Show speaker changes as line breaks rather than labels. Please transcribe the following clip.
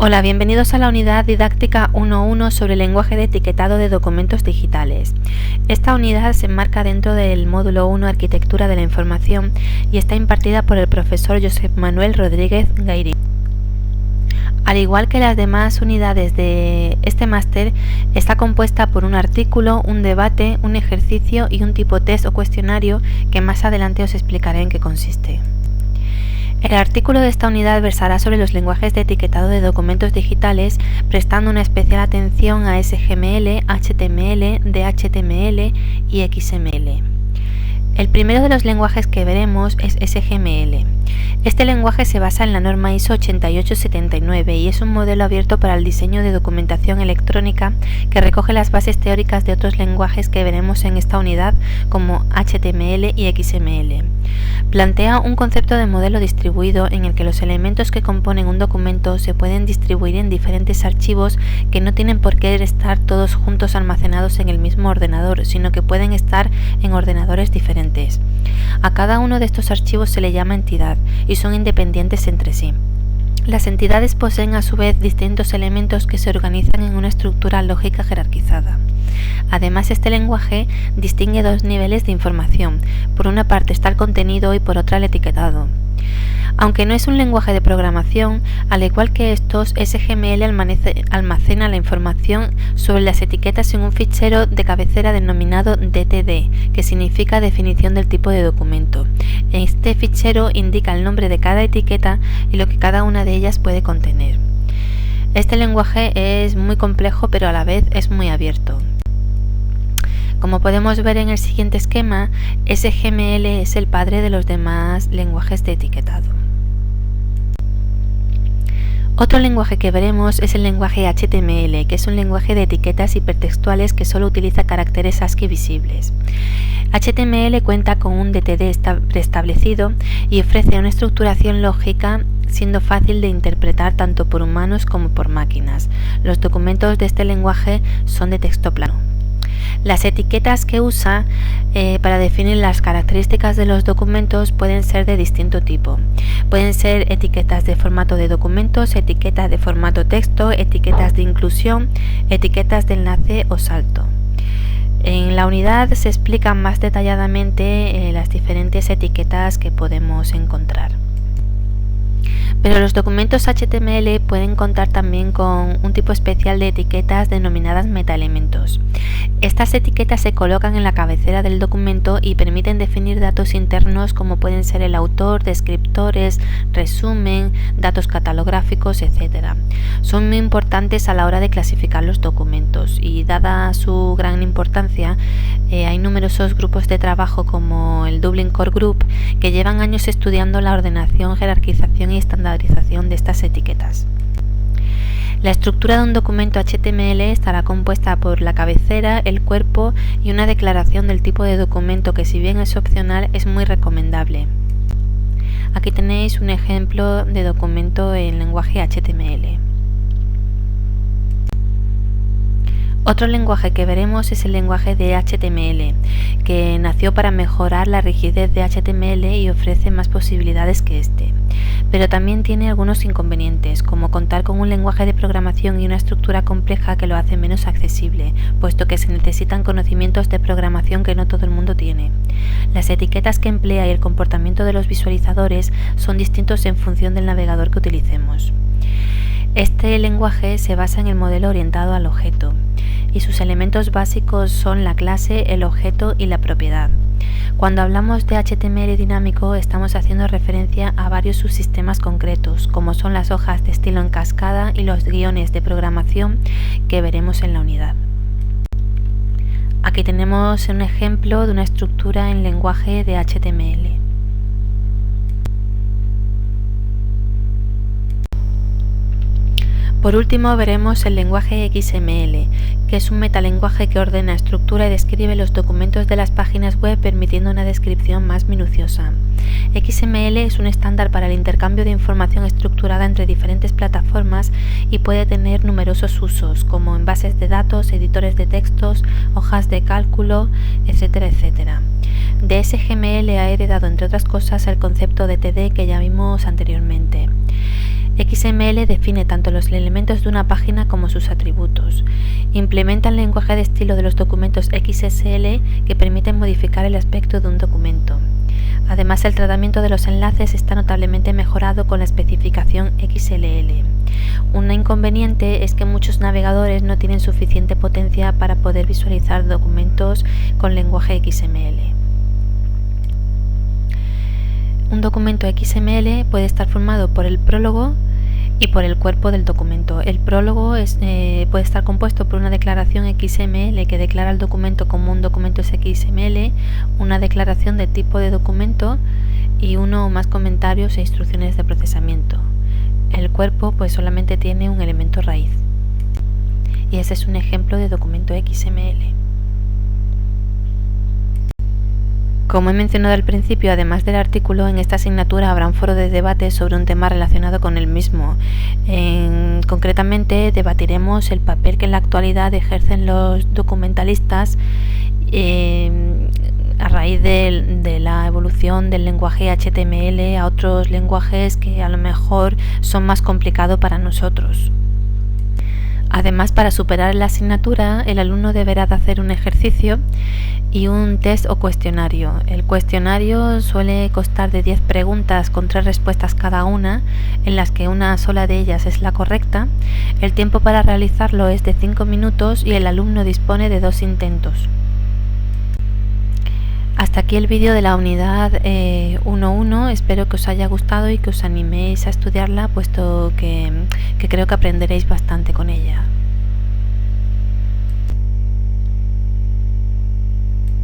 Hola, bienvenidos a la unidad didáctica 1.1 sobre el lenguaje de etiquetado de documentos digitales. Esta unidad se enmarca dentro del módulo 1 Arquitectura de la Información y está impartida por el profesor Josep Manuel Rodríguez Gairí. Al igual que las demás unidades de este máster, está compuesta por un artículo, un debate, un ejercicio y un tipo test o cuestionario que más adelante os explicaré en qué consiste. El artículo de esta unidad versará sobre los lenguajes de etiquetado de documentos digitales, prestando una especial atención a SGML, HTML, DHTML y XML. El primero de los lenguajes que veremos es SGML. Este lenguaje se basa en la norma ISO 8879 y es un modelo abierto para el diseño de documentación electrónica que recoge las bases teóricas de otros lenguajes que veremos en esta unidad como HTML y XML. Plantea un concepto de modelo distribuido en el que los elementos que componen un documento se pueden distribuir en diferentes archivos que no tienen por qué estar todos juntos almacenados en el mismo ordenador, sino que pueden estar en ordenadores diferentes. A cada uno de estos archivos se le llama entidad y son independientes entre sí. Las entidades poseen a su vez distintos elementos que se organizan en una estructura lógica jerarquizada. Además, este lenguaje distingue dos niveles de información. Por una parte está el contenido y por otra el etiquetado. Aunque no es un lenguaje de programación, al igual que estos, SGML almacena la información sobre las etiquetas en un fichero de cabecera denominado DTD, que significa definición del tipo de documento. Este fichero indica el nombre de cada etiqueta y lo que cada una de ellas puede contener. Este lenguaje es muy complejo, pero a la vez es muy abierto. Como podemos ver en el siguiente esquema, SGML es el padre de los demás lenguajes de etiquetado. Otro lenguaje que veremos es el lenguaje HTML, que es un lenguaje de etiquetas hipertextuales que solo utiliza caracteres ASCII visibles. HTML cuenta con un DTD preestablecido y ofrece una estructuración lógica, siendo fácil de interpretar tanto por humanos como por máquinas. Los documentos de este lenguaje son de texto plano. Las etiquetas que usa para definir las características de los documentos pueden ser de distinto tipo. Pueden ser etiquetas de formato de documentos, etiquetas de formato texto, etiquetas de inclusión, etiquetas de enlace o salto. En la unidad se explican más detalladamente las diferentes etiquetas que podemos encontrar. Pero los documentos HTML pueden contar también con un tipo especial de etiquetas denominadas metaelementos. Estas etiquetas se colocan en la cabecera del documento y permiten definir datos internos como pueden ser el autor, descriptores, resumen, datos catalográficos, etc. Son muy importantes a la hora de clasificar los documentos y, dada su gran importancia, hay numerosos grupos de trabajo como el Dublin Core Group que llevan años estudiando la ordenación, jerarquización y estandarización de estas etiquetas. La estructura de un documento HTML estará compuesta por la cabecera, el cuerpo y una declaración del tipo de documento que, si bien es opcional, es muy recomendable. Aquí tenéis un ejemplo de documento en lenguaje HTML. Otro lenguaje que veremos es el lenguaje de HTML, que nació para mejorar la rigidez de HTML y ofrece más posibilidades que este. Pero también tiene algunos inconvenientes, como contar con un lenguaje de programación y una estructura compleja que lo hace menos accesible, puesto que se necesitan conocimientos de programación que no todo el mundo tiene. Las etiquetas que emplea y el comportamiento de los visualizadores son distintos en función del navegador que utilicemos. Este lenguaje se basa en el modelo orientado al objeto, y sus elementos básicos son la clase, el objeto y la propiedad. Cuando hablamos de HTML dinámico, estamos haciendo referencia a varios subsistemas concretos, como son las hojas de estilo en cascada y los guiones de programación que veremos en la unidad. Aquí tenemos un ejemplo de una estructura en lenguaje de HTML. Por último, veremos el lenguaje XML, que es un metalenguaje que ordena, estructura y describe los documentos de las páginas web, permitiendo una descripción más minuciosa. XML es un estándar para el intercambio de información estructurada entre diferentes plataformas y puede tener numerosos usos, como en bases de datos, editores de textos, hojas de cálculo, etc. De SGML ha heredado, entre otras cosas, el concepto de DTD que ya vimos anteriormente. XML define tanto los elementos de una página como sus atributos. Implementa el lenguaje de estilo de los documentos XSL que permiten modificar el aspecto de un documento. Además, el tratamiento de los enlaces está notablemente mejorado con la especificación XLL. Un inconveniente es que muchos navegadores no tienen suficiente potencia para poder visualizar documentos con lenguaje XML. Un documento XML puede estar formado por el prólogo y por el cuerpo del documento. El prólogo puede estar compuesto por una declaración XML que declara el documento como un documento XML, una declaración de tipo de documento y uno o más comentarios e instrucciones de procesamiento. El cuerpo pues solamente tiene un elemento raíz. Y ese es un ejemplo de documento XML. Como he mencionado al principio, además del artículo, en esta asignatura habrá un foro de debate sobre un tema relacionado con el mismo. Concretamente, debatiremos el papel que en la actualidad ejercen los documentalistas a raíz de la evolución del lenguaje HTML a otros lenguajes que a lo mejor son más complicados para nosotros. Además, para superar la asignatura, el alumno deberá de hacer un ejercicio y un test o cuestionario. El cuestionario suele constar de 10 preguntas con 3 respuestas cada una, en las que una sola de ellas es la correcta. El tiempo para realizarlo es de 5 minutos y el alumno dispone de 2 intentos. Hasta aquí el vídeo de la unidad 1.1. Espero que os haya gustado y que os animéis a estudiarla, puesto que creo que aprenderéis bastante con ella.